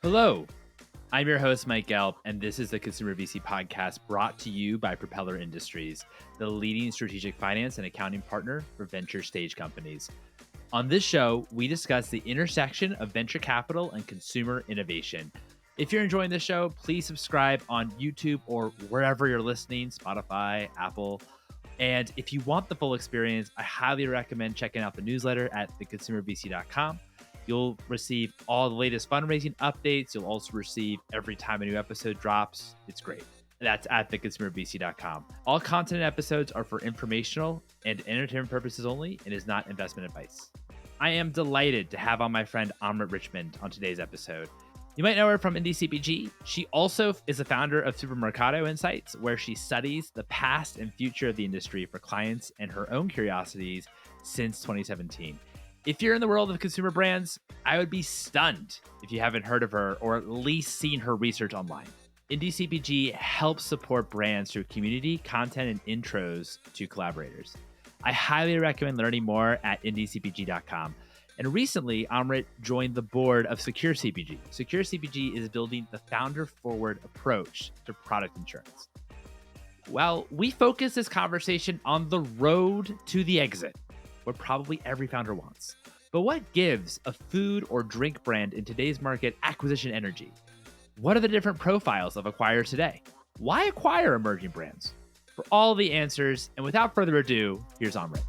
Hello, I'm your host, Mike Gelb, and this is the Consumer VC podcast brought to you by Propeller Industries, the leading strategic finance and accounting partner for venture stage companies. On this show, we discuss the intersection of venture capital and consumer innovation. If you're enjoying this show, please subscribe on YouTube or wherever you're listening, Spotify, Apple. And if you want the full experience, I highly recommend checking out the newsletter at theconsumervc.com. You'll receive all the latest fundraising updates. You'll also receive every time a new episode drops. It's great. That's at theconsumervc.com. All content and episodes are for informational and entertainment purposes only and is not investment advice. I am delighted to have on my friend Amrit Richmond on today's episode. You might know her from Indie CPG. She also is the founder of Supermercado Insights, where she studies the past and future of the industry for clients and her own curiosities since 2017. If you're in the world of consumer brands, I would be stunned if you haven't heard of her or at least seen her research online. Indie CPG helps support brands through community, content, and intros to collaborators. I highly recommend learning more at indiecpg.com. And recently, Amrit joined the board of Secure CPG. Secure CPG is building the founder-forward approach to product insurance. Well, we focus this conversation on the road to the exit, what probably every founder wants. But what gives a food or drink brand in today's market acquisition energy? What are the different profiles of acquirers today? Why acquire emerging brands? For all the answers, and without further ado, here's Amrit.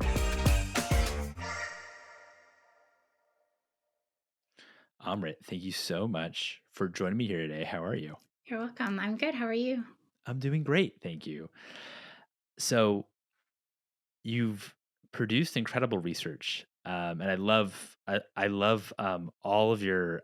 Amrit, thank you so much for joining me here today. How are you? You're welcome. I'm good. How are you? I'm doing great, thank you. So you've produced incredible research, and I love all of your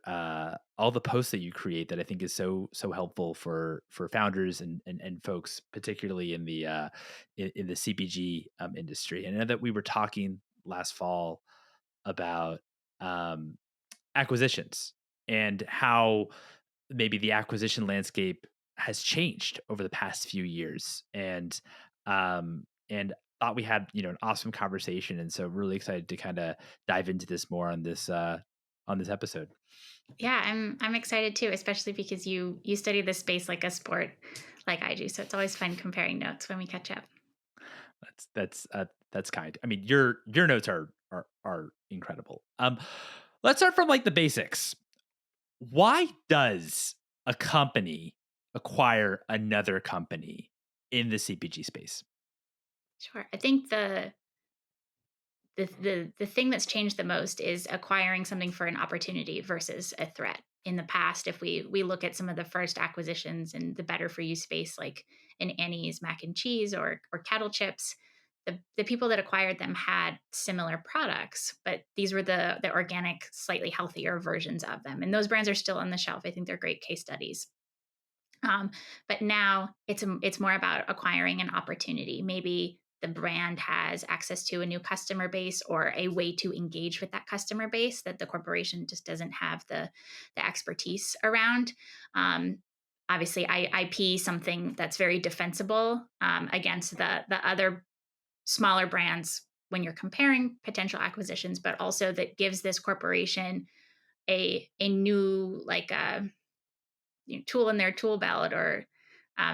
all the posts that you create that I think is so helpful for founders and folks, particularly in the in the CPG industry. And I know that we were talking last fall about acquisitions and how maybe the acquisition landscape has changed over the past few years, and thought we had an awesome conversation, and so really excited to kind of dive into this more on this episode. Yeah, I'm excited too, especially because you study this space like a sport, like I do. So it's always fun comparing notes when we catch up. That's kind. I mean, your notes are incredible. Let's start from like the basics. Why does a company acquire another company in the CPG space? Sure. I think the thing that's changed the most is acquiring something for an opportunity versus a threat. In the past, if we look at some of the first acquisitions in the better for you space, like an Annie's mac and cheese or kettle chips, the people that acquired them had similar products, but these were the organic, slightly healthier versions of them. And those brands are still on the shelf. I think they're great case studies. But now it's more about acquiring an opportunity. Maybe the brand has access to a new customer base or a way to engage with that customer base that the corporation just doesn't have the expertise around. Um, Obviously, IP something that's very defensible against the other smaller brands when you're comparing potential acquisitions, but also that gives this corporation a new tool in their tool belt or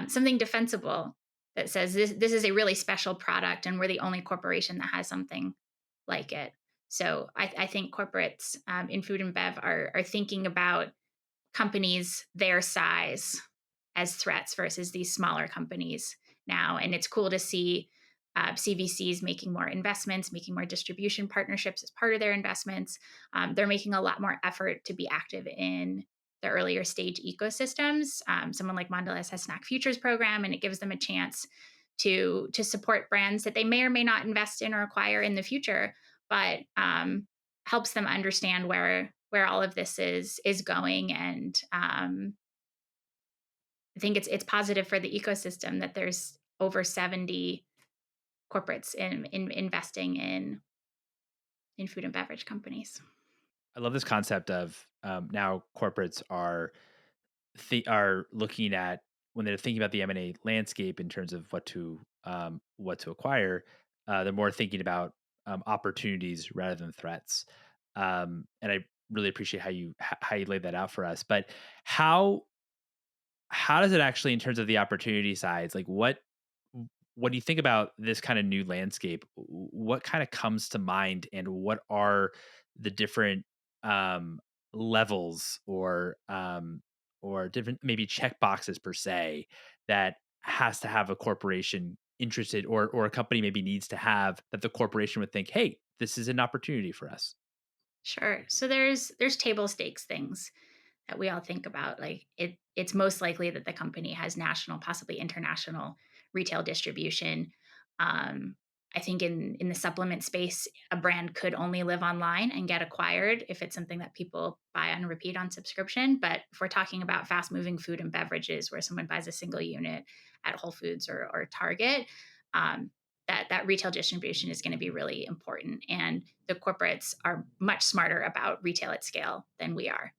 something defensible that says this is a really special product and we're the only corporation that has something like it. So I think corporates in food and bev are thinking about companies their size as threats versus these smaller companies now. And it's cool to see CVCs making more investments, making more distribution partnerships as part of their investments. They're making a lot more effort to be active in the earlier stage ecosystems. Someone like Mondelez has Snack Futures program, and it gives them a chance to support brands that they may or may not invest in or acquire in the future, but helps them understand where all of this is going. And I think it's positive for the ecosystem that there's over 70 corporates in investing in food and beverage companies. I love this concept of now corporates are looking at when they're thinking about the M&A landscape in terms of what to acquire. They're more thinking about opportunities rather than threats. And really appreciate how you laid that out for us. But how how does it actually, in terms of the opportunity sides, like what do you think about this kind of new landscape? What kind of comes to mind, and what are the different um, levels or different maybe check boxes per se that has to have a corporation interested, or a company maybe needs to have, that the corporation would think, hey, this is an opportunity for us. Sure. So there's table stakes things that we all think about. Like it's most likely that the company has national, possibly international retail distribution. Um, I think in the supplement space, a brand could only live online and get acquired if it's something that people buy on repeat on subscription. But if we're talking about fast moving food and beverages, where someone buys a single unit at Whole Foods or Target, um, that retail distribution is going to be really important. And the corporates are much smarter about retail at scale than we are.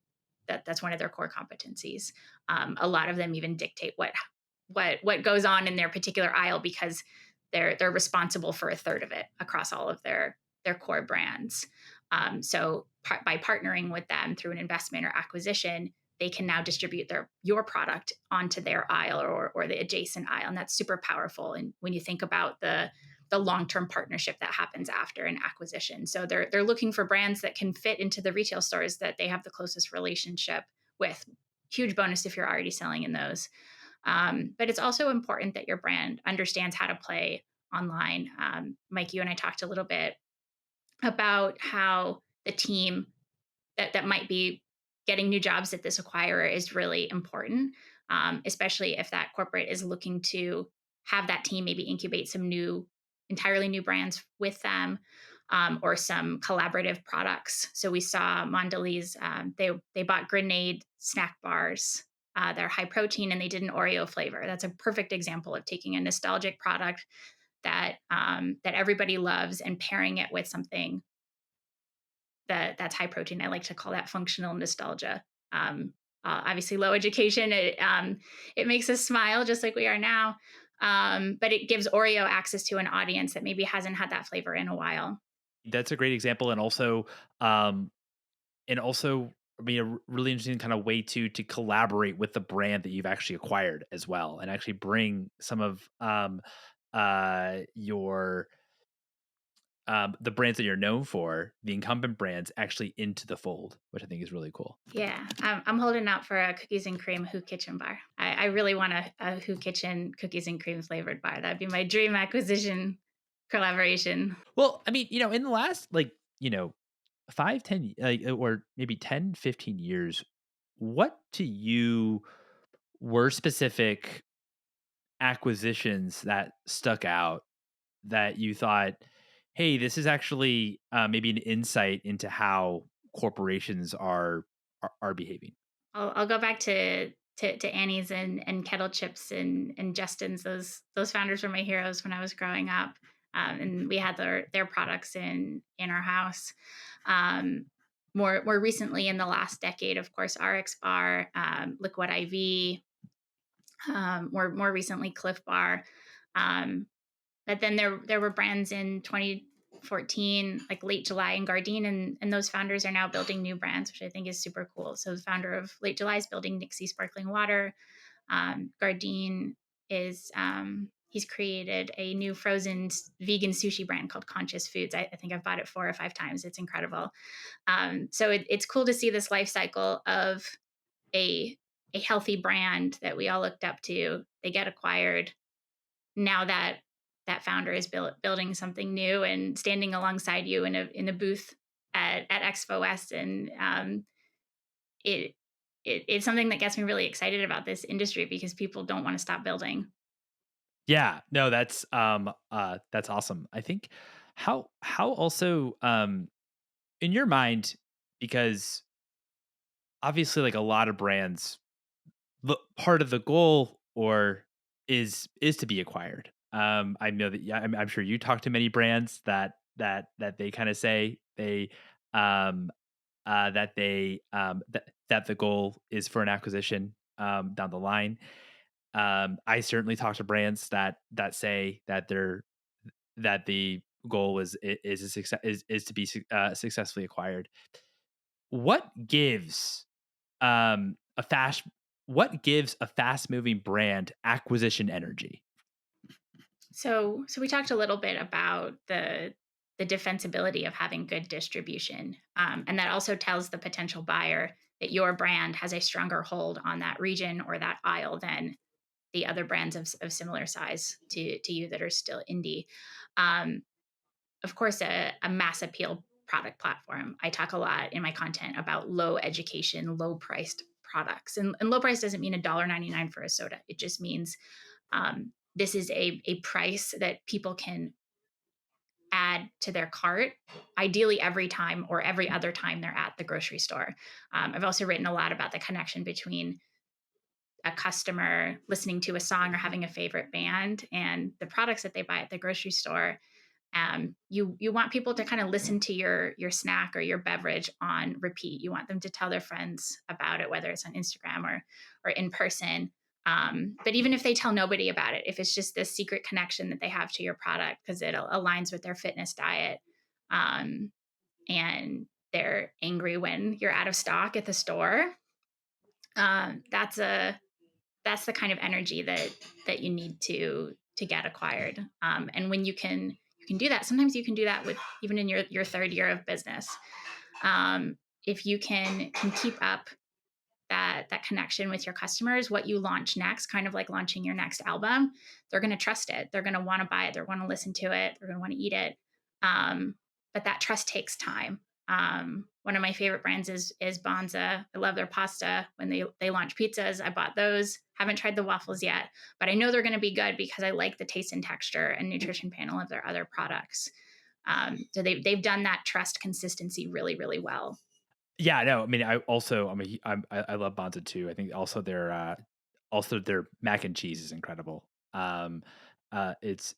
That's one of their core competencies. A lot of them even dictate what goes on in their particular aisle because they're responsible for a third of it across all of their core brands. By partnering with them through an investment or acquisition, they can now distribute your product onto their aisle or the adjacent aisle, and that's super powerful. And when you think about the long-term partnership that happens after an acquisition. So they're looking for brands that can fit into the retail stores that they have the closest relationship with. Huge bonus if you're already selling in those. But it's also important that your brand understands how to play online. Mike, you and I talked a little bit about how the team that might be getting new jobs at this acquirer is really important, especially if that corporate is looking to have that team maybe incubate some entirely new brands with them, or some collaborative products. So we saw Mondelez, they bought Grenade snack bars. They're high protein and they did an Oreo flavor. That's a perfect example of taking a nostalgic product that everybody loves and pairing it with something that's high protein. I like to call that functional nostalgia. Obviously, low education, it makes us smile just like we are now, but it gives Oreo access to an audience that maybe hasn't had that flavor in a while. That's a great example, um, and also, I mean, really interesting kind of way to collaborate with the brand that you've actually acquired as well, and actually bring some of your the brands that you're known for, the incumbent brands, actually into the fold, which I think is really cool. Yeah, I'm holding out for a cookies and cream Who Kitchen bar. I really want a Who Kitchen cookies and cream flavored bar. That'd be my dream acquisition collaboration. Well, I mean, in the last, like, 5, 10, or maybe 10, 15 years, what to you were specific acquisitions that stuck out, that you thought, hey, this is actually maybe an insight into how corporations are behaving? I'll go back to Annie's and Kettle Chips and Justin's. Those founders were my heroes when I was growing up, and we had their products in our house. Um, more recently, in the last decade, of course, RX Bar, Liquid IV, more recently Cliff Bar. Um, but then there were brands in 2014, like Late July and Gardein, and those founders are now building new brands, which I think is super cool. So the founder of Late July is building Nixie sparkling water. Gardein is he's created a new frozen vegan sushi brand called Conscious Foods. I think I've bought it 4 or 5 times. It's incredible. So it's cool to see this life cycle of a a healthy brand that we all looked up to. They get acquired now that founder is building something new and standing alongside you in a booth at Expo West, and it, it's something that gets me really excited about this industry because people don't want to stop building. Yeah, no, that's awesome. I think how also in your mind, because obviously, like, a lot of brands, the part of the goal or is to be acquired. I know that, yeah, I'm sure you talk to many brands that they kind of say um that the goal is for an acquisition down the line. I certainly talk to brands that say that the goal is a success, is to be successfully acquired. What gives a fast what gives a fast moving brand acquisition energy? So we talked a little bit about the defensibility of having good distribution, and that also tells the potential buyer that your brand has a stronger hold on that region or that aisle than the other brands of similar size to you that are still indie. Um, of course, a mass appeal product platform. I talk a lot in my content about low education, low priced products, and low price doesn't mean $1.99 for a soda. It just means this is a price that people can add to their cart, ideally every time or every other time they're at the grocery store. I've also written a lot about the connection between a customer listening to a song or having a favorite band and the products that they buy at the grocery store. You want people to kind of listen to your snack or your beverage on repeat. You want them to tell their friends about it, whether it's on Instagram or in person. But even if they tell nobody about it, if it's just this secret connection that they have to your product because it aligns with their fitness diet, um, and they're angry when you're out of stock at the store, that's a that's the kind of energy that you need to get acquired. And when you can do that, sometimes you can do that with even in your third year of business. If you can keep up that connection with your customers, what you launch next, kind of like launching your next album, they're going to trust it, they're going to want to buy it, they're going to listen to it, they're going to want to eat it. But that trust takes time. One of my favorite brands is Bonza. I love their pasta. When they launch pizzas, I bought those. Haven't tried the waffles yet, but I know they're going to be good because I like the taste and texture and nutrition panel of their other products. So they've done that trust consistency really, really well. Yeah, no, I mean, I also, I love Bonza too. I think also their mac and cheese is incredible. It's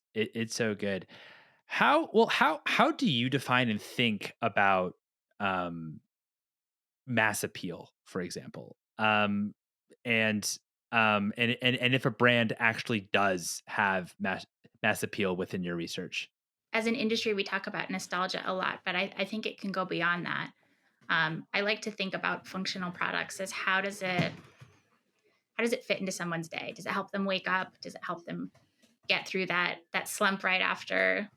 so good. How do you define and think about um mass appeal, for example? And and if a brand actually does have mass appeal within your research. As an industry, we talk about nostalgia a lot, but I think it can go beyond that. I like to think about functional products as how does it fit into someone's day? Does it help them wake up? Does it help them get through that slump right after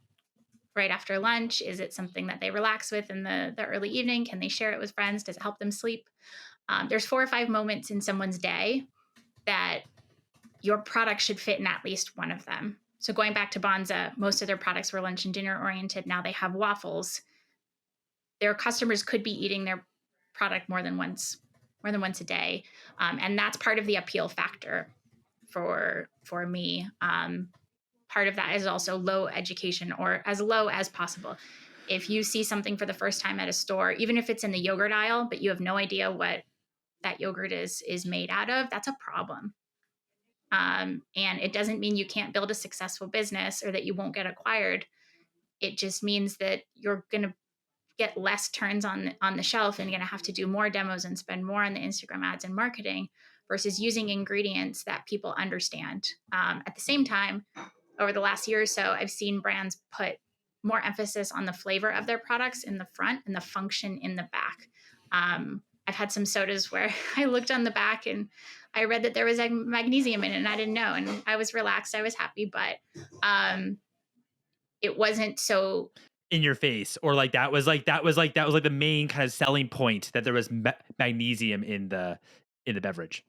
lunch? Is it something that they relax with in the early evening? Can they share it with friends? Does it help them sleep? There's 4 or 5 moments in someone's day that your product should fit in at least one of them. So going back to Bonza, most of their products were lunch and dinner oriented. Now they have waffles. Their customers could be eating their product more than once a day, and that's part of the appeal factor for me. Part of that is also low education or as low as possible. If you see something for the first time at a store, even if it's in the yogurt aisle, but you have no idea what that yogurt is made out of, that's a problem. And it doesn't mean you can't build a successful business or that you won't get acquired. It just means that you're going to get less turns on the shelf and you're going to have to do more demos and spend more on the Instagram ads and marketing versus using ingredients that people understand. At the same time, over the last year or so, I've seen brands put more emphasis on the flavor of their products in the front and the function in the back. I've had some sodas where I looked on the back and I read that there was magnesium in it and I didn't know. And I was relaxed, I was happy, but it wasn't so. In your face, or like that was like the main kind of selling point, that there was magnesium in the beverage.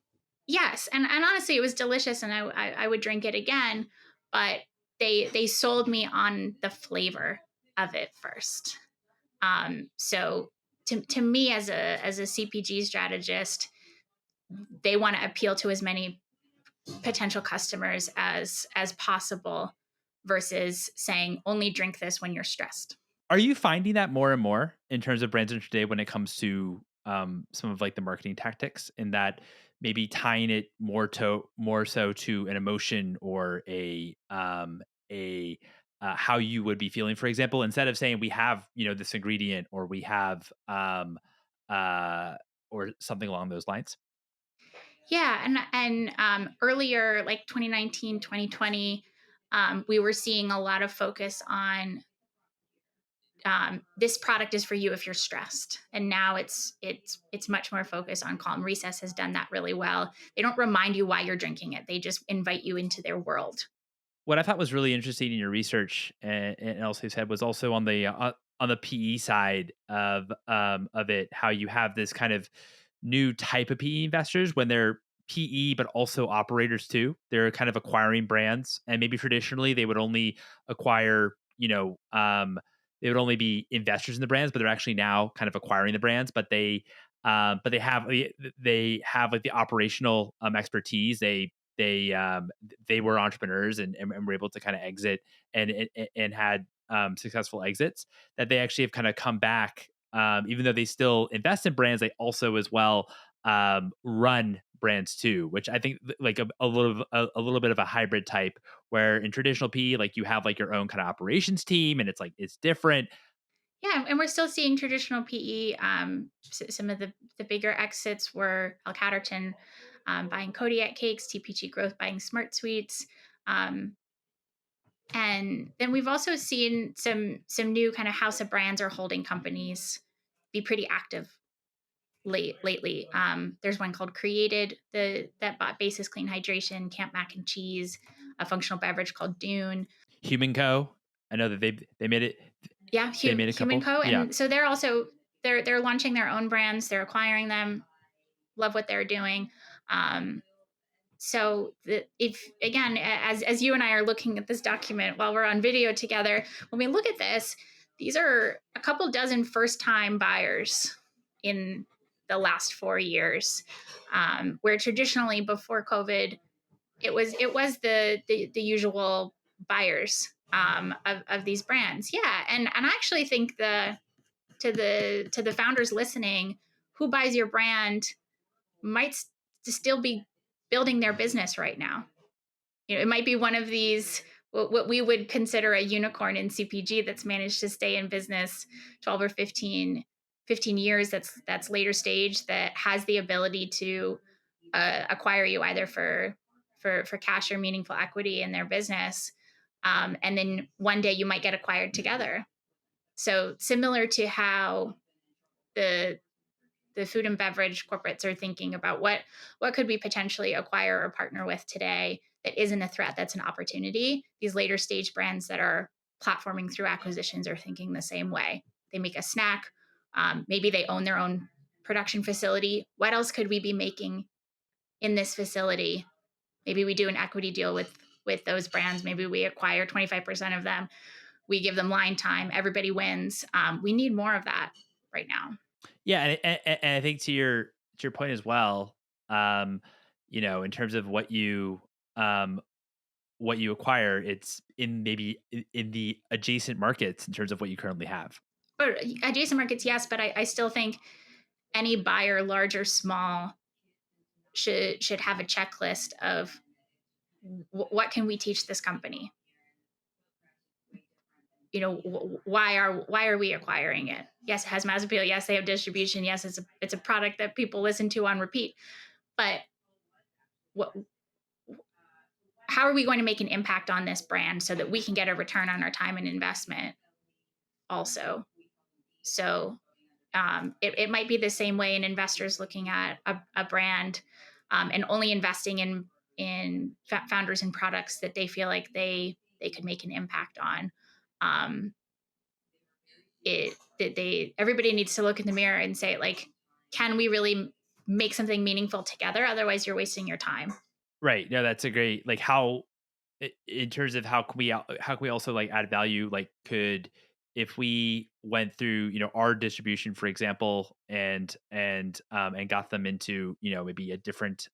Yes, and honestly, it was delicious, and I would drink it again, but they sold me on the flavor of it first. So to me as a CPG strategist, they want to appeal to as many potential customers as possible versus saying only drink this when you're stressed. Are you finding that more and more in terms of brands today when it comes to some of like the marketing tactics, in that maybe tying it more so to an emotion or a how you would be feeling, for example, instead of saying we have, this ingredient, or we have uh or something along those lines. Yeah, and earlier, like 2019, 2020, we were seeing a lot of focus on this product is for you if you're stressed. And now it's much more focused on calm. Recess has done that really well. They don't remind you why you're drinking it. They just invite you into their world. What I thought was really interesting in your research, and also said, was also on the PE side of it, how you have this kind of new type of PE investors when they're PE, but also operators too. They're kind of acquiring brands, and maybe traditionally they would only acquire, they would only be investors in the brands, but they're actually now kind of acquiring the brands. But they have like the operational expertise. They were entrepreneurs and were able to kind of exit and had successful exits, that they actually have kind of come back, even though they still invest in brands, they also as well run brands too, which I think like a little bit of a hybrid type, where in traditional PE, like you have like your own kind of operations team and it's like it's different. Yeah, and we're still seeing traditional PE. Some of the bigger exits were L Catterton buying Kodiak Cakes, TPG Growth buying Smart Sweets. Um, and then we've also seen some new kind of house of brands or holding companies be pretty active lately. There's one called Created that bought Basis Clean Hydration, Camp Mac and Cheese, a functional beverage called Dune. Human Co. I know that they made it. Yeah, They made a Human couple. Co. Yeah. And so they're also they're launching their own brands. They're acquiring them. Love what they're doing. Um, if again, as you and I are looking at this document while we're on video together, when we look at this, these are a couple dozen first time buyers in the last 4 years, where traditionally before COVID, it was the usual buyers of these brands. Yeah, and I actually think to the founders listening, who buys your brand might still be building their business right now. It might be one of these what we would consider a unicorn in CPG that's managed to stay in business 12 or 15 years. That's later stage, that has the ability to acquire you either for cash or meaningful equity in their business, and then one day you might get acquired together. So similar to how the the food and beverage corporates are thinking about what could we potentially acquire or partner with today that isn't a threat, that's an opportunity. These later stage brands that are platforming through acquisitions are thinking the same way. They make a snack, maybe they own their own production facility. What else could we be making in this facility? Maybe we do an equity deal with those brands. Maybe we acquire 25% of them. We give them line time. Everybody wins. We need more of that right now. Yeah, and I think to your point as well, um, in terms of um, what you acquire, it's in maybe in the adjacent markets in terms of what you currently have. Or adjacent markets, yes, but I still think any buyer, large or small, should have a checklist of what can we teach this company. Why are we acquiring it? Yes, it has mass appeal. Yes, they have distribution. Yes, it's a product that people listen to on repeat. But what how are we going to make an impact on this brand so that we can get a return on our time and investment also? So it might be the same way an investor's looking at a brand, and only investing in founders and products that they feel like they could make an impact on. Um, it that they Everybody needs to look in the mirror and say, like, can we really make something meaningful together? Otherwise, you're wasting your time. Right. No, that's a great, like, in terms of how can we also like add value, like could, if we went through our distribution, for example, and got them into maybe a different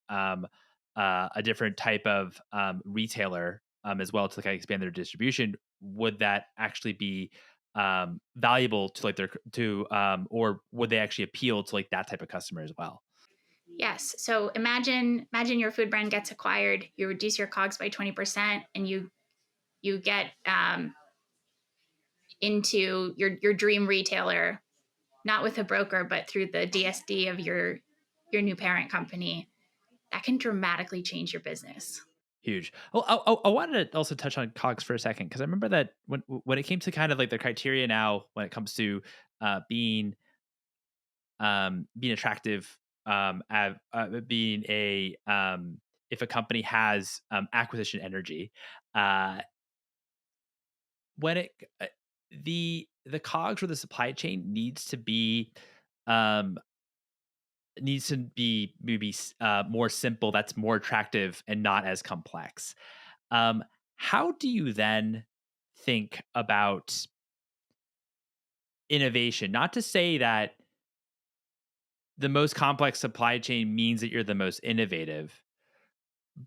type of retailer as well, to kind of expand their distribution, would that actually be valuable to like their to or would they actually appeal to like that type of customer as well? Yes. So imagine your food brand gets acquired. You reduce your COGS by 20%, and you get into your dream retailer, not with a broker, but through the DSD of your new parent company. That can dramatically change your business. Huge. Well, I wanted to also touch on COGS for a second because I remember that when it came to kind of like the criteria now when it comes to being being attractive, being a if a company has acquisition energy, uh, when it the COGS or the supply chain um, needs to be maybe more simple. That's more attractive and not as complex. Um, how do you then think about innovation? Not to say that the most complex supply chain means that you're the most innovative,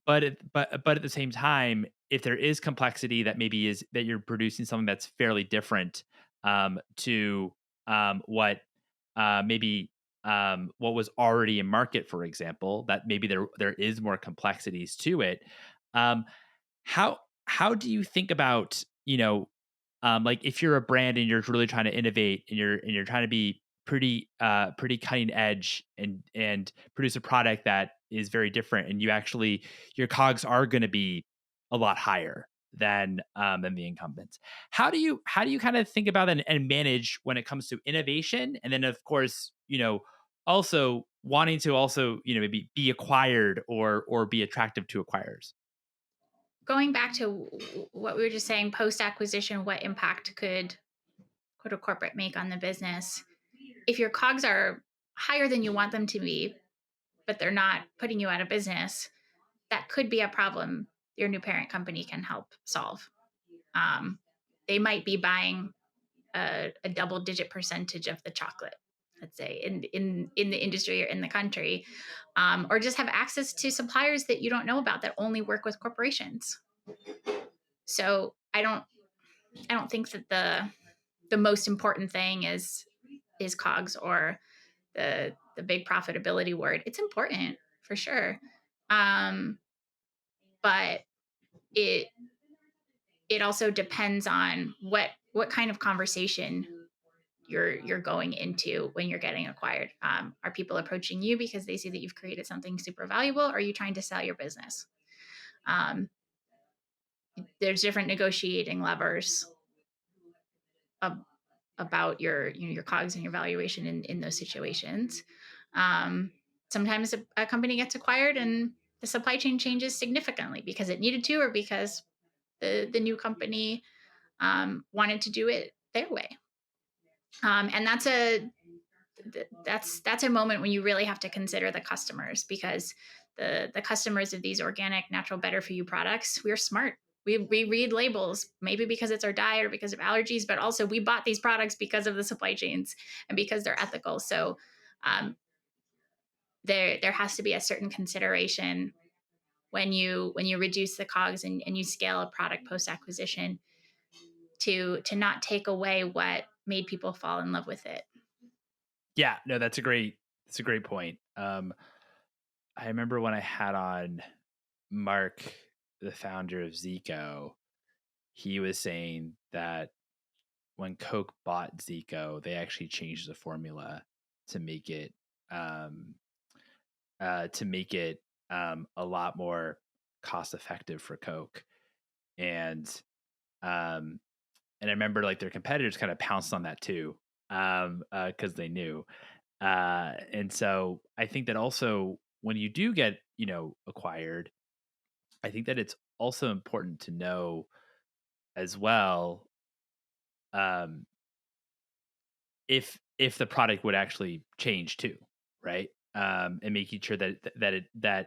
but at the same time, if there is complexity that maybe is that you're producing something that's fairly different to what maybe what was already in market, for example, that maybe there is more complexities to it. Um, how do you think about, like if you're a brand and you're really trying to innovate and you're trying to be pretty cutting edge and produce a product that is very different, and your cogs are going to be a lot higher than the incumbents. How do you kind of think about that and manage when it comes to innovation, and then of course, also wanting to also, maybe be acquired or be attractive to acquirers? Going back to what we were just saying, post acquisition, what impact could a corporate make on the business? If your cogs are higher than you want them to be, but they're not putting you out of business, that could be a problem your new parent company can help solve. Um, they might be buying a double digit percentage of the chocolate, let's say, in the industry or in the country, or just have access to suppliers that you don't know about that only work with corporations. So I don't think that the most important thing is cogs or the big profitability word. It's important for sure, um, but it it also depends on what kind of conversation you're going into when you're getting acquired. Are people approaching you because they see that you've created something super valuable? Or are you trying to sell your business? Um, there's different negotiating levers ab- about your cogs and your valuation in those situations. Um, Sometimes a company gets acquired and the supply chain changes significantly because it needed to, or because the new company wanted to do it their way. And that's a moment when you really have to consider the customers, because the customers of these organic, natural, better for you products, we're smart. We read labels, maybe because it's our diet or because of allergies, but also we bought these products because of the supply chains and because they're ethical. So um, there has to be a certain consideration when you reduce the cogs and you scale a product post acquisition to not take away what made people fall in love with it. Yeah, no, that's a great point. I remember when I had on Mark, the founder of Zico, he was saying that when Coke bought Zico, they actually changed the formula to make it um, to make it a lot more cost effective for Coke, and um, and I remember like their competitors kind of pounced on that too, because they knew. And so I think that also when you do get, acquired, I think that it's also important to know as well, um, if the product would actually change too, right? And making sure that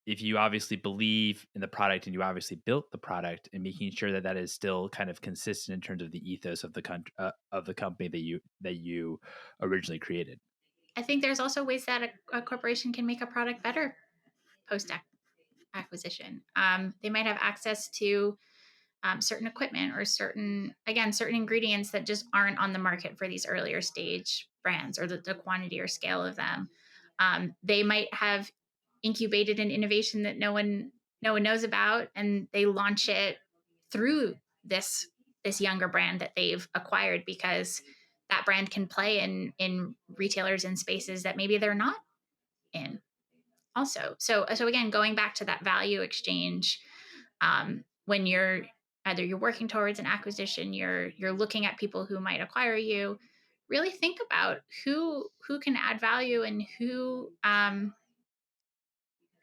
if you obviously believe in the product and you obviously built the product, and making sure that that is still kind of consistent in terms of the ethos of the country, of the company that you originally created. I think there's also ways that a corporation can make a product better post acquisition. They might have access to certain equipment or certain ingredients that just aren't on the market for these earlier stage brands, or the quantity or scale of them. They might have incubated an innovation that no one knows about, and they launch it through this younger brand that they've acquired, because that brand can play in retailers and spaces that maybe they're not in. also. So again, going back to that value exchange, when you're either you're working towards an acquisition, you're looking at people who might acquire you, really think about who can add value and who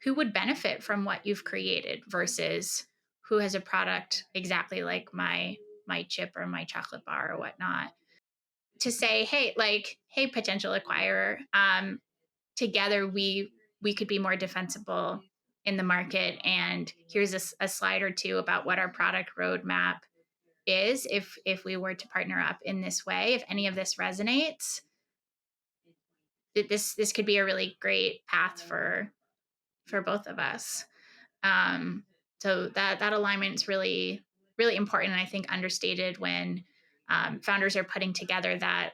would benefit from what you've created versus who has a product exactly like my chip or my chocolate bar or whatnot. To say, hey, like, hey, potential acquirer, together we could be more defensible in the market, and here's a slide or two about what our product roadmap is if we were to partner up in this way. If any of this resonates, this could be a really great path for both of us. um so that alignment is really really important, and I think understated when founders are putting together that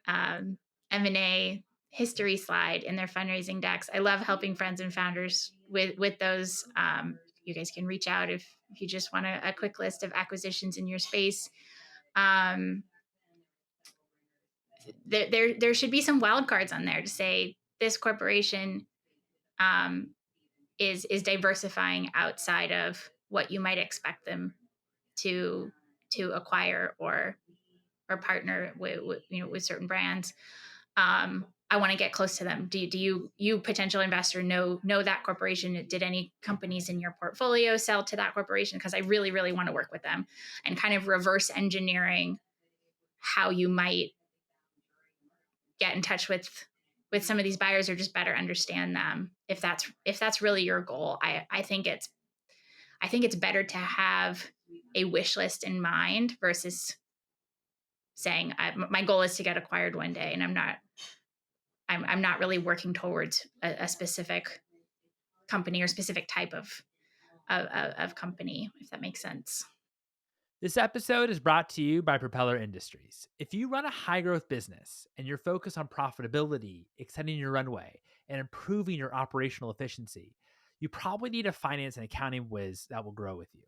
um, M&A history slide in their fundraising decks. I love helping friends and founders with those. You guys can reach out if you just want a quick list of acquisitions in your space. Um, there should be some wild cards on there to say this corporation um, is diversifying outside of what you might expect them to acquire or partner with with certain brands. I want to get close to them. Do you potential investor know that corporation? Did any companies in your portfolio sell to that corporation? Because I really really want to work with them, and kind of reverse engineering how you might get in touch with some of these buyers, or just better understand them. If that's really your goal, I think it's better to have a wish list in mind versus saying my goal is to get acquired one day, and I'm not really working towards a specific company or specific type of company, if that makes sense. This episode is brought to you by Propeller Industries. If you run a high growth business and you're focused on profitability, extending your runway, and improving your operational efficiency, you probably need a finance and accounting whiz that will grow with you.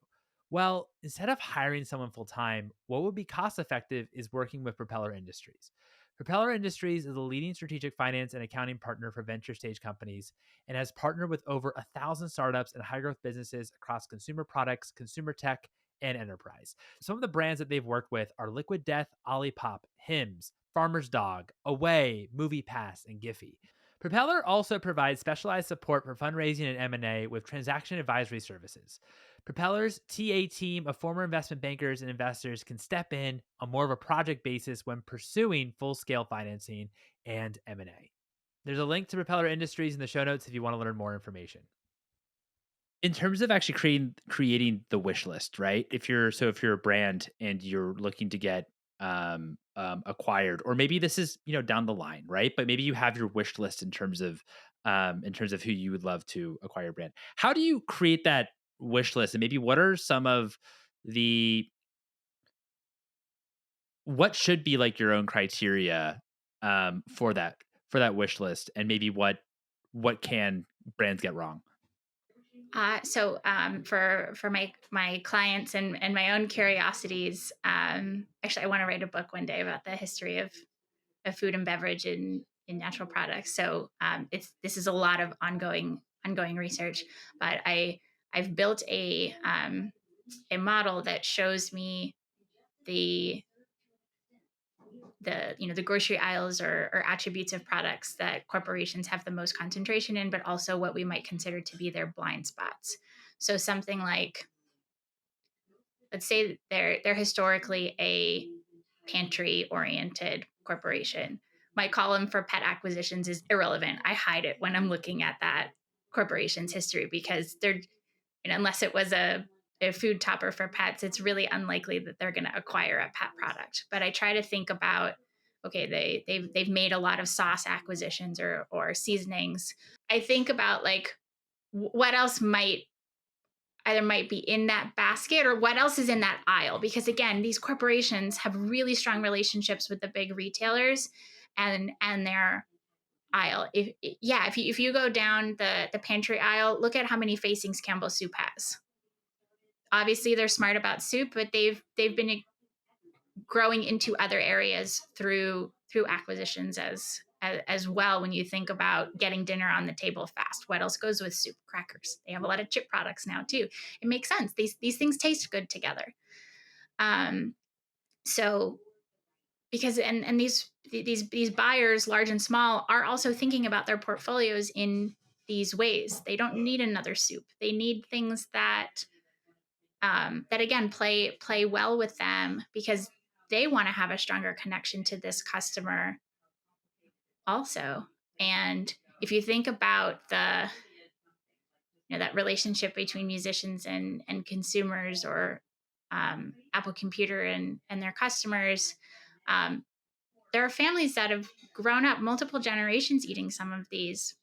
Well, instead of hiring someone full time, what would be cost effective is working with Propeller Industries. Propeller Industries is a leading strategic finance and accounting partner for venture stage companies and has partnered with over 1,000 startups and high growth businesses across consumer products, consumer tech, and enterprise. Some of the brands that they've worked with are Liquid Death, Olipop, Hims, Farmer's Dog, Away, MoviePass, and Giphy. Propeller also provides specialized support for fundraising and M&A with transaction advisory services. Propeller's TA team of former investment bankers and investors can step in on more of a project basis when pursuing full-scale financing and M&A. There's a link to Propeller Industries in the show notes if you want to learn more information. In terms of actually creating the wish list, right? If you're a brand and you're looking to get acquired, or maybe this is down the line, right? But maybe you have your wish list in terms of who you would love to acquire a brand. How do you create that wish list, and maybe what are some of the what should be like your own criteria for that wish list, and maybe what can brands get wrong? For my clients and my own curiosities, actually, I want to write a book one day about the history of food and beverage in natural products. So this is a lot of ongoing research, but I've built a model that shows me the the grocery aisles or attributes of products that corporations have the most concentration in, but also what we might consider to be their blind spots. So something like, let's say they're historically a pantry oriented corporation. My column for pet acquisitions is irrelevant. I hide it when I'm looking at that corporation's history, because they're, unless it was a food topper for pets, it's really unlikely that they're going to acquire a pet product. But I try to think about, okay, they've made a lot of sauce acquisitions or seasonings. I think about like what else might be in that basket, or what else is in that aisle, because again, these corporations have really strong relationships with the big retailers and their aisle. If you go down the pantry aisle, look at how many facings Campbell Soup has. Obviously they're smart about soup, but they've been growing into other areas through acquisitions as well when you think about getting dinner on the table fast. What else goes with soup? Crackers. They have a lot of chip products now too. It makes sense. These things taste good together. Um, so because and these buyers, large and small, are also thinking about their portfolios in these ways. They don't need another soup. They need things that that again play well with them because they want to have a stronger connection to this customer also. And if you think about the that relationship between musicians and consumers, or Apple Computer and their customers, um, there are families that have grown up multiple generations eating some of these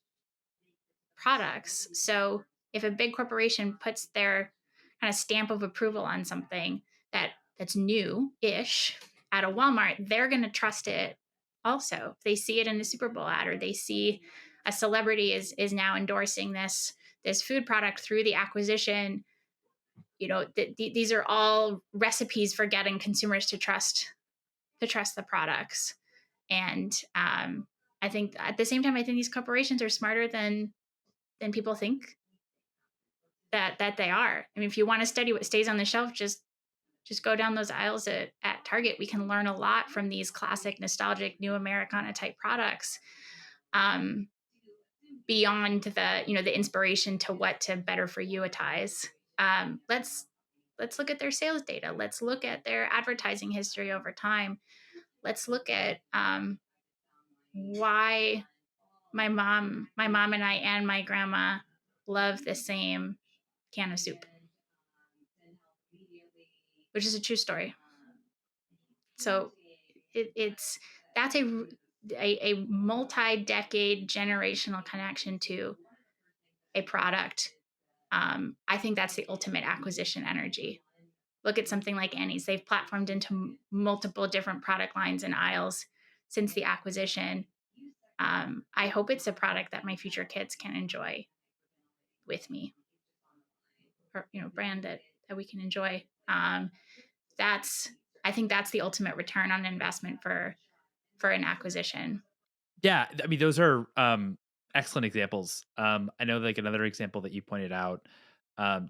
products. So if a big corporation puts their kind of stamp of approval on something that's new-ish at a Walmart, they're going to trust it also. If they see it in the Super Bowl ad, or they see a celebrity is now endorsing this food product through the acquisition, these are all recipes for getting consumers to trust the products. And I think at the same time, I think these corporations are smarter than people think that they are. I mean, if you want to study what stays on the shelf, just go down those aisles at Target. We can learn a lot from these classic, nostalgic, new Americana type products. Um, Beyond the inspiration to what to better for youitize. Let's look at their sales data. Let's look at their advertising history over time. Let's look at why my mom and I and my grandma love the same can of soup, which is a true story. So it's that's a multi-decade generational connection to a product. I think that's the ultimate acquisition energy. Look at something like Annie's. They've platformed into multiple different product lines and aisles since the acquisition. I hope it's a product that my future kids can enjoy with me, or brand that we can enjoy. That's I think that's the ultimate return on investment for an acquisition. Yeah, I mean, those are excellent examples. I know, like, another example that you pointed out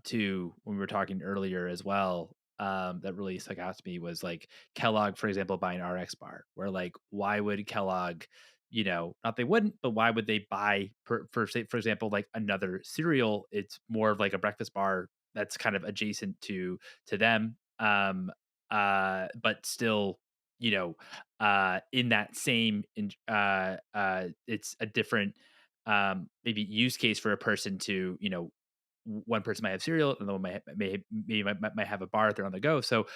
too when we were talking earlier as well, that really stuck out to me was like Kellogg, for example, buying RX Bar. Where, like, why would Kellogg, not they wouldn't, but why would they buy for say, for example, like another cereal? It's more of like a breakfast bar that's kind of adjacent to them, but still, you know in that same it's a different maybe use case for a person to, one person might have cereal and the one might have a bar if they're on the go. So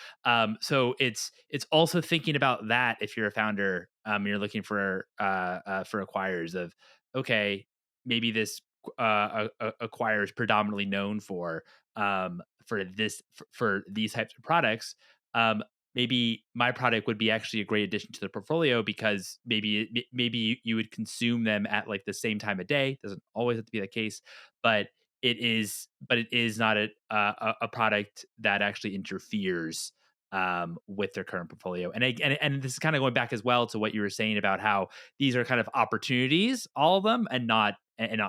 it's also thinking about that if you're a founder, you're looking for acquirers of, okay, maybe this acquire is predominantly known for these types of products. Maybe my product would be actually a great addition to the portfolio because maybe you would consume them at like the same time of day. Doesn't always have to be the case, but it is not a product that actually interferes with their current portfolio. And this is kind of going back as well to what you were saying about how these are kind of opportunities, all of them, and not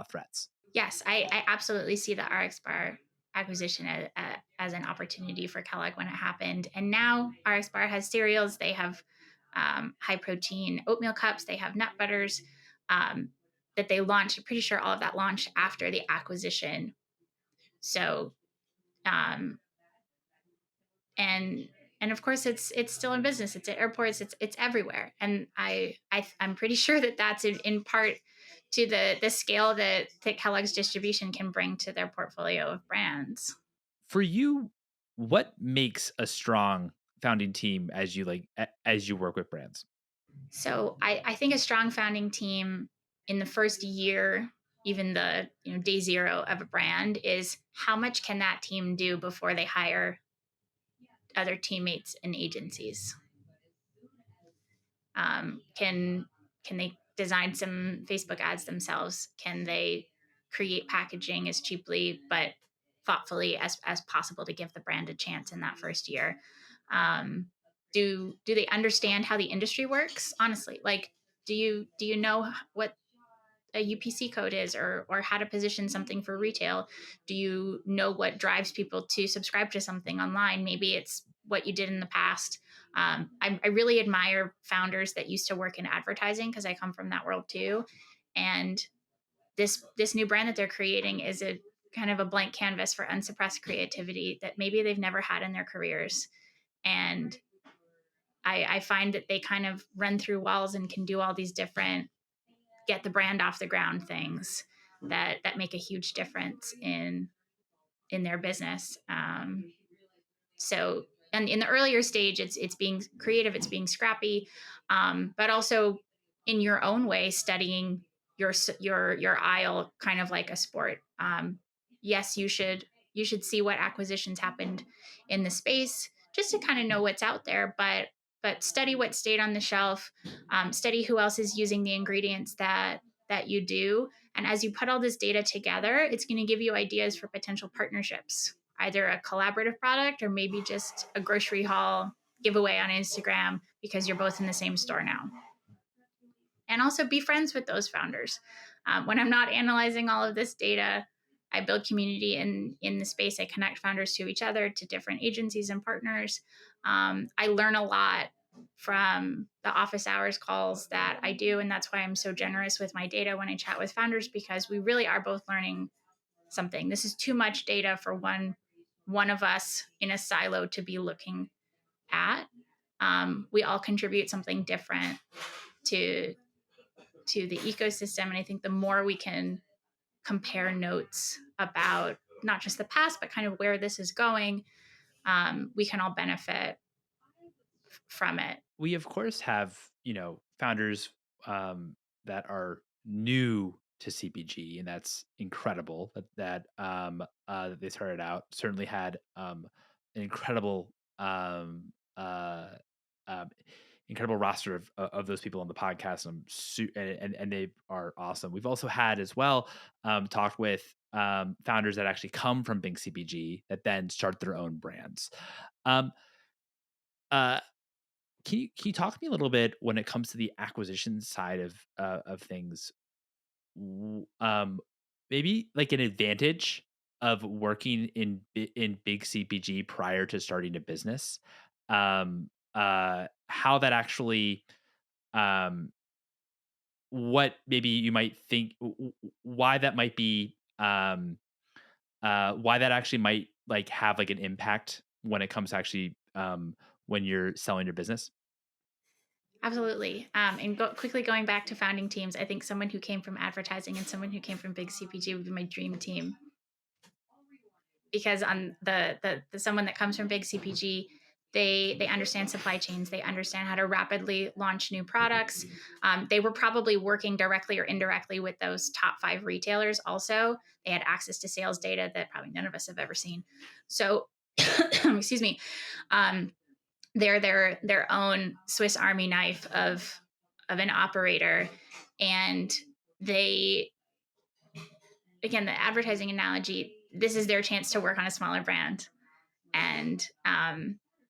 threats. Yes, I absolutely see the RX Bar acquisition as an opportunity for Kellogg when it happened. And now RX Bar has cereals. They have high protein oatmeal cups. They have nut butters um, that they launched. I'm pretty sure all of that launched after the acquisition. So um, and and of course it's still in business. It's at airports. It's everywhere. And I'm pretty sure that that's in part to the scale that Kellogg's distribution can bring to their portfolio of brands. For you, what makes a strong founding team as you work with brands? So I think a strong founding team in the first year, even the day zero of a brand, is how much can that team do before they hire other teammates and agencies. Can they design some Facebook ads themselves? Can they create packaging as cheaply but thoughtfully as possible to give the brand a chance in that first year? Do they understand how the industry works? Honestly, like Do you know what a UPC code is, or how to position something for retail? Do you know what drives people to subscribe to something online? Maybe it's what you did in the past. I really admire founders that used to work in advertising because I come from that world too. And this new brand that they're creating is a kind of a blank canvas for unsuppressed creativity that maybe they've never had in their careers. And I find that they kind of run through walls and can do all these different get the brand off the ground things that make a huge difference in their business. So, and in the earlier stage, it's being creative, it's being scrappy, but also in your own way, studying your aisle, kind of like a sport. Yes, you should see what acquisitions happened in the space just to kind of know what's out there, but study what stayed on the shelf, study who else is using the ingredients that you do, and as you put all this data together, it's going to give you ideas for potential partnerships, either a collaborative product or maybe just a grocery haul giveaway on Instagram because you're both in the same store now. And also be friends with those founders. When I'm not analyzing all of this data, I build community in the space. I connect founders to each other, to different agencies and partners. I learn a lot from the office hours calls that I do. And that's why I'm so generous with my data when I chat with founders, because we really are both learning something. This is too much data for one of us in a silo to be looking at. We all contribute something different to the ecosystem, and I think the more we can compare notes about not just the past but kind of where this is going, we can all benefit from it. We of course have, founders that are new to CPG, and that's incredible that they started out. Certainly had an uh, um, incredible roster of those people on the podcast. And they are awesome. We've also had as well talked with founders that actually come from big CPG that then start their own brands. Um, uh, can you talk to me a little bit when it comes to the acquisition side of things? W- Um, Maybe like an advantage of working in big CPG prior to starting a business. How that actually, um, what maybe you might think, why that might be, why that actually might like have like an impact when it comes to actually when you're selling your business. Absolutely. And quickly going back to founding teams, I think someone who came from advertising and someone who came from big CPG would be my dream team, because on the someone that comes from big CPG, they understand supply chains, they understand how to rapidly launch new products. They were probably working directly or indirectly with those top 5 retailers. Also, they had access to sales data that probably none of us have ever seen. So, excuse me, um, they're their own Swiss Army knife of an operator, and they, again, the advertising analogy, this is their chance to work on a smaller brand, and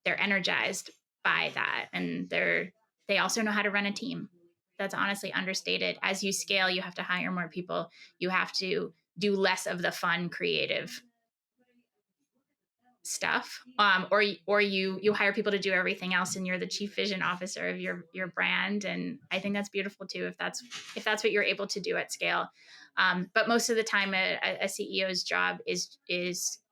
they're energized by that, and they also know how to run a team. That's honestly understated. As you scale, you have to hire more people, you have to do less of the fun creative stuff, or you hire people to do everything else, and you're the chief vision officer of your brand. And I think that's beautiful too, if that's what you're able to do at scale. But most of the time, a CEO's job is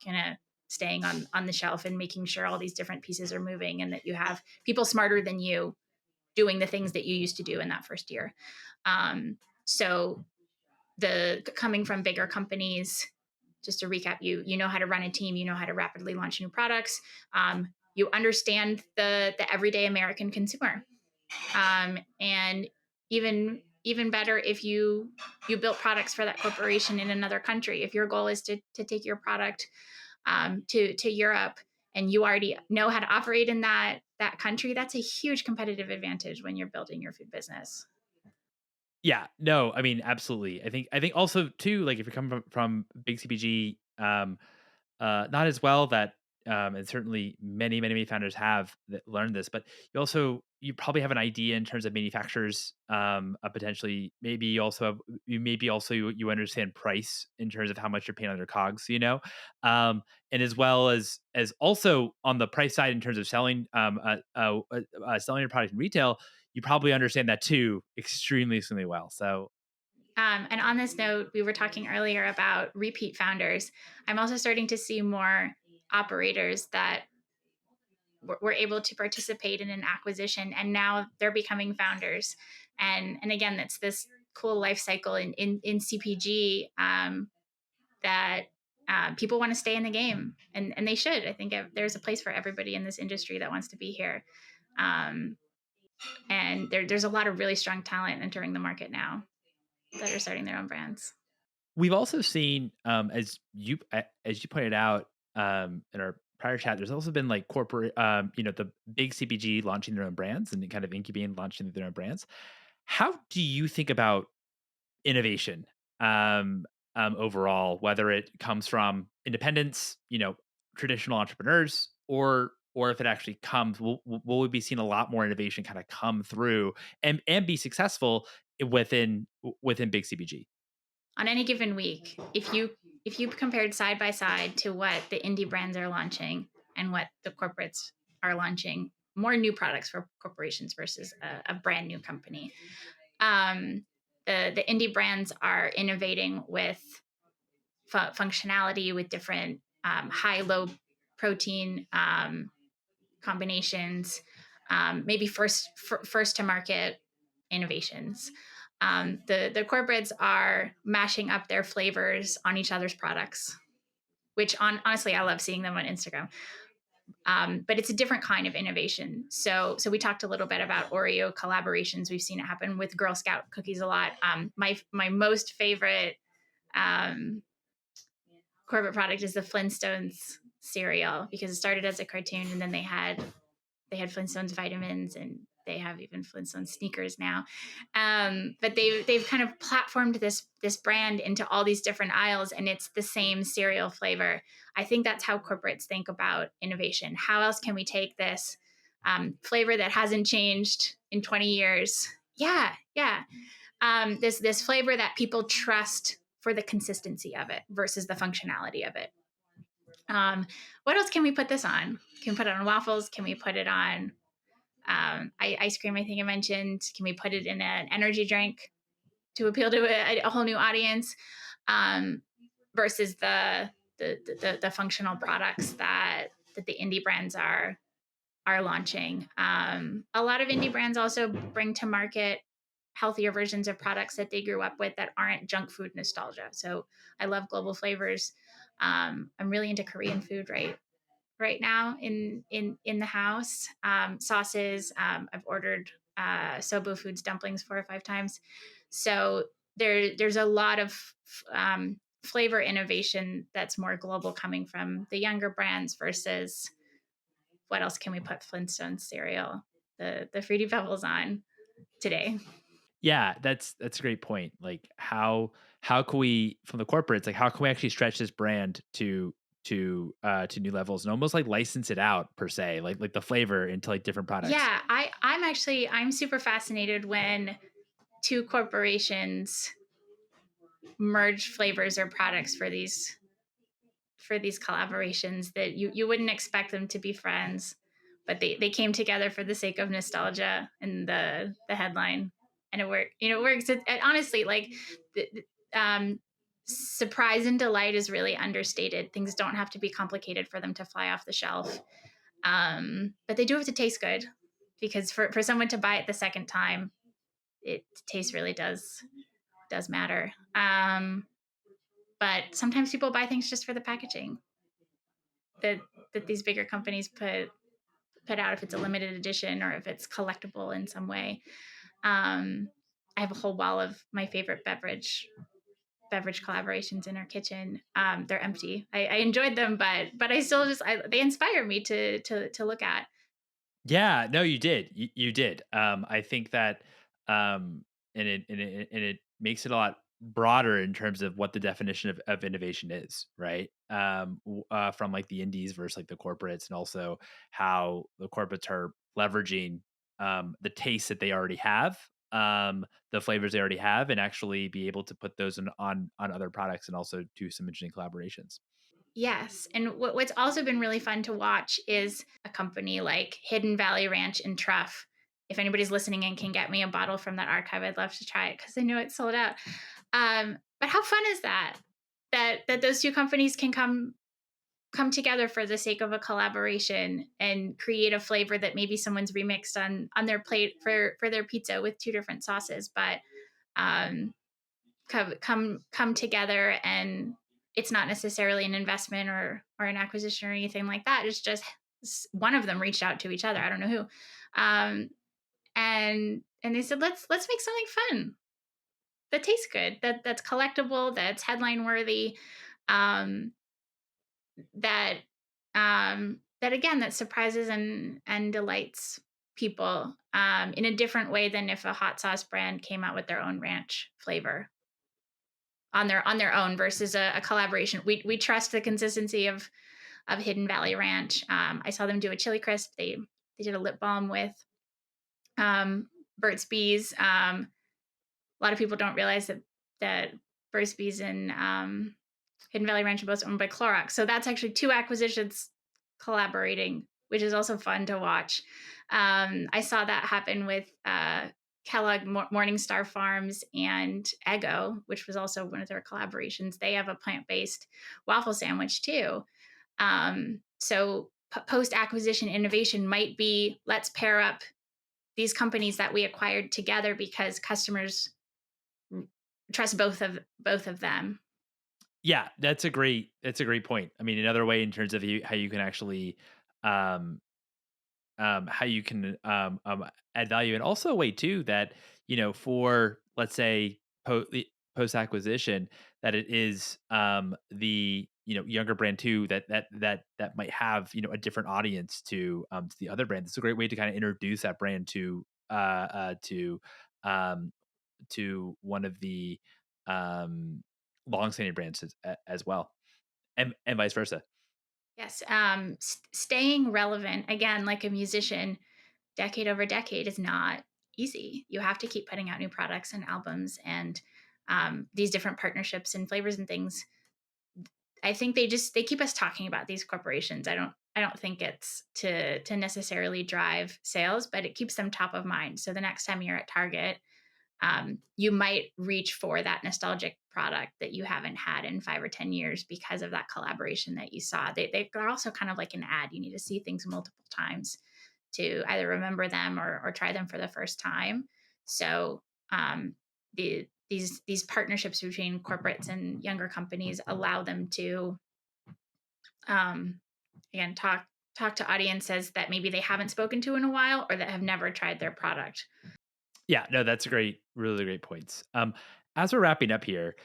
kind of staying on the shelf and making sure all these different pieces are moving, and that you have people smarter than you doing the things that you used to do in that first year. So the coming from bigger companies, just to recap, you know how to run a team, you know how to rapidly launch new products, you understand the everyday American consumer, and even better if you built products for that corporation in another country. If your goal is to take your product to Europe, and you already know how to operate in that country, that's a huge competitive advantage when you're building your food business. Yeah, no, I mean, absolutely. I think also too, like if you're coming from big CPG, not as well that and certainly many founders have that learned this, but you probably have an idea in terms of manufacturers, potentially maybe you also have you maybe also you understand price in terms of how much you're paying on your cogs, and as well as also on the price side in terms of selling your product in retail, you probably understand that too extremely well. So And on this note, we were talking earlier about repeat founders. I'm also starting to see more operators that were able to participate in an acquisition, and now they're becoming founders. And again, that's this cool life cycle in CPG, that people want to stay in the game, and they should. I think there's a place for everybody in this industry that wants to be here. Um, and there's a lot of really strong talent entering the market now that are starting their own brands. we've also seen, as you pointed out, in our prior chat, there's also been like corporate, the big CPG launching their own brands and kind of incubating, launching their own brands. How do you think about innovation, um, overall, whether it comes from independents, traditional entrepreneurs, or if it actually comes, will we be seeing a lot more innovation kind of come through and be successful within big CPG? On any given week, if you compared side by side to what the indie brands are launching and what the corporates are launching, more new products for corporations versus a brand new company. Um, the indie brands are innovating with functionality, with different high low protein combinations, maybe first to market innovations. The corporates are mashing up their flavors on each other's products, which honestly I love seeing them on Instagram. But it's a different kind of innovation. So we talked a little bit about Oreo collaborations. We've seen it happen with Girl Scout cookies a lot. My most favorite um, corporate product is the Flintstones cereal, because it started as a cartoon and then they had Flintstones vitamins, and they have even Flintstone sneakers now. But they've kind of platformed this brand into all these different aisles, and it's the same cereal flavor. I think that's how corporates think about innovation. How else can we take this flavor that hasn't changed in 20 years? Yeah, yeah. This flavor that people trust for the consistency of it versus the functionality of it. What else can we put this on? Can we put it on waffles? Can we put it on ice cream? I think I mentioned. Can we put it in an energy drink to appeal to a whole new audience, um, versus the functional products that the indie brands are launching. A lot of indie brands also bring to market healthier versions of products that they grew up with that aren't junk food nostalgia. So I love global flavors. I'm really into Korean food right now in the house. Sauces. I've ordered Sobo Foods dumplings 4 or 5 times. So there's a lot of flavor innovation that's more global coming from the younger brands versus what else can we put Flintstone cereal, the Fruity Pebbles on today. Yeah, that's a great point. Like how can we, from the corporates, like how can we actually stretch this brand to new levels and almost like license it out per se, like the flavor into like different products. Yeah, I'm super fascinated when two corporations merge flavors or products for these collaborations that you wouldn't expect them to be friends, but they came together for the sake of nostalgia and the headline, and it worked. It works. Honestly, like um, surprise and delight is really understated. Things don't have to be complicated for them to fly off the shelf, but they do have to taste good, because for someone to buy it the second time, it taste really does matter. But sometimes people buy things just for the packaging that these bigger companies put out, if it's a limited edition or if it's collectible in some way. I have a whole wall of my favorite beverage collaborations in our kitchen. They're empty. I enjoyed them, but I still they inspire me to look at. Yeah, no, you did. You did. I think that, and it makes it a lot. broader in terms of what the definition of innovation is, right? From like the indies versus like the corporates, and also how the corporates are leveraging the tastes that they already have, the flavors they already have, and actually be able to put those on other products, and also do some interesting collaborations. Yes, and what's also been really fun to watch is a company like Hidden Valley Ranch and Truff. If anybody's listening and can get me a bottle from that archive, I'd love to try it because I know it's sold out. But how fun is that? That those two companies can come together for the sake of a collaboration and create a flavor that maybe someone's remixed on their plate for their pizza with two different sauces, but um, come together, and it's not necessarily an investment or an acquisition or anything like that. It's just one of them reached out to each other. I don't know who, um, and they said let's make something fun that tastes good, that's collectible, that's headline worthy, um, that that again that surprises and delights people in a different way than if a hot sauce brand came out with their own ranch flavor on their own versus a collaboration. We trust the consistency of Hidden Valley Ranch. I saw them do a chili crisp. They did a lip balm with Burt's Bees. A lot of people don't realize that Burt's Bees and Hidden Valley Ranch are both owned by Clorox. So that's actually two acquisitions collaborating, which is also fun to watch. I saw that happen with Kellogg Morningstar Farms and Eggo, which was also one of their collaborations. They have a plant-based waffle sandwich too. So post acquisition innovation might be, let's pair up these companies that we acquired together because customers trust both of them. Yeah, that's a great point. I mean, another way in terms of how you can actually um, how you can add value, and also a way too that for, let's say, post acquisition, that it is the younger brand too, that might have a different audience to the other brand. It's a great way to kind of introduce that brand um, to one of the um, long-standing brands as well, and vice versa. Yes, staying relevant again, like a musician, decade over decade is not easy. You have to keep putting out new products and albums and these different partnerships and flavors and things. I think they keep us talking about these corporations. I don't think it's to necessarily drive sales, but it keeps them top of mind. So the next time you're at Target, you might reach for that nostalgic product that you haven't had in 5 or 10 years because of that collaboration that you saw. They're also kind of like an ad. You need to see things multiple times to either remember them or try them for the first time. So these partnerships between corporates and younger companies allow them to um, again talk to audiences that maybe they haven't spoken to in a while or that have never tried their product. Yeah, no, that's great, really great points. As we're wrapping up here,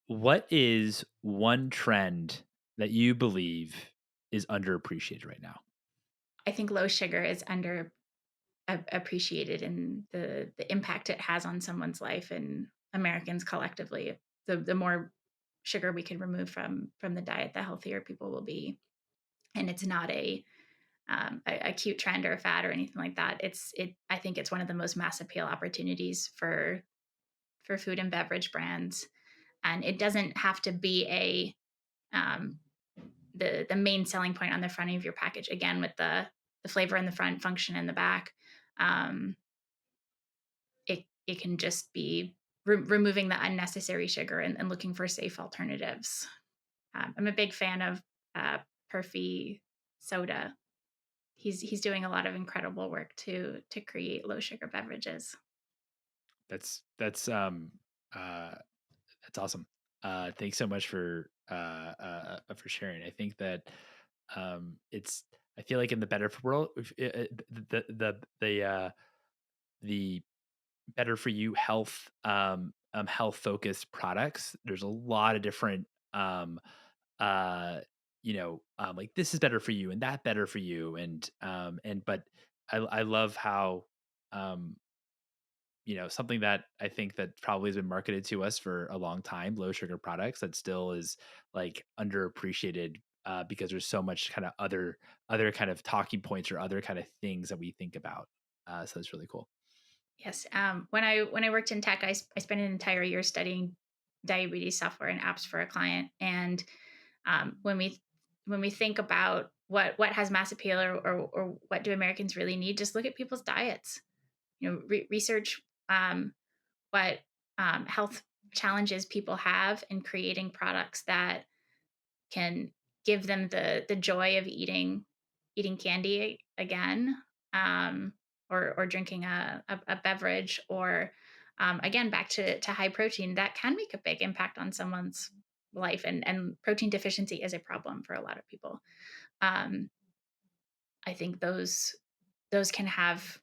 what is one trend that you believe is underappreciated right now? I think low sugar is under appreciated in the impact it has on someone's life and Americans collectively. The more sugar we can remove from the diet, the healthier people will be. And it's not a cute trend or a fad or anything like that. I think it's one of the most mass appeal opportunities for food and beverage brands, and it doesn't have to be um, the main selling point on the front of your package. Again, with the flavor in the front, function in the back. Um, it can just be removing the unnecessary sugar and looking for safe alternatives. I'm a big fan of Perfy soda. He's doing a lot of incredible work to create low sugar beverages. That's uh that's awesome. Thanks so much for sharing. I think that it's I feel like in the better for world, the better for you health focused products, there's a lot of different uh like this is better for you and that better for you, and but I love how um something that I think that probably has been marketed to us for a long time, low sugar products, that still is like underappreciated because there's so much kind of other kind of talking points or other kind of things that we think about. So it's really cool. Yes. When I worked in tech, I spent an entire year studying diabetes software and apps for a client. And when we think about what has mass appeal, or what do Americans really need, just look at people's diets. Research what health challenges people have, and creating products that can give them the joy of eating candy again, um, or drinking a beverage, or again, back to high protein, that can make a big impact on someone's life. And protein deficiency is a problem for a lot of people. um, I think those can have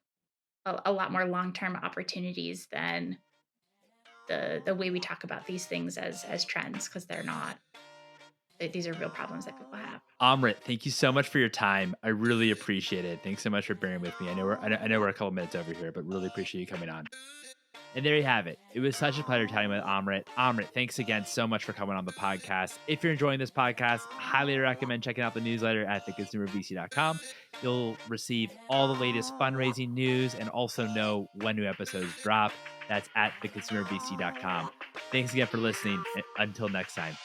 a lot more long-term opportunities than the way we talk about these things as trends, because they're not. These are real problems that people have. Amrit, thank you so much for your time. I really appreciate it. Thanks so much for bearing with me. I know we're a couple minutes over here, but really appreciate you coming on. And there you have it. It was such a pleasure chatting with Amrit. Amrit, thanks again so much for coming on the podcast. If you're enjoying this podcast, highly recommend checking out the newsletter at theconsumervc.com. You'll receive all the latest fundraising news and also know when new episodes drop. That's at theconsumervc.com. Thanks again for listening. Until next time.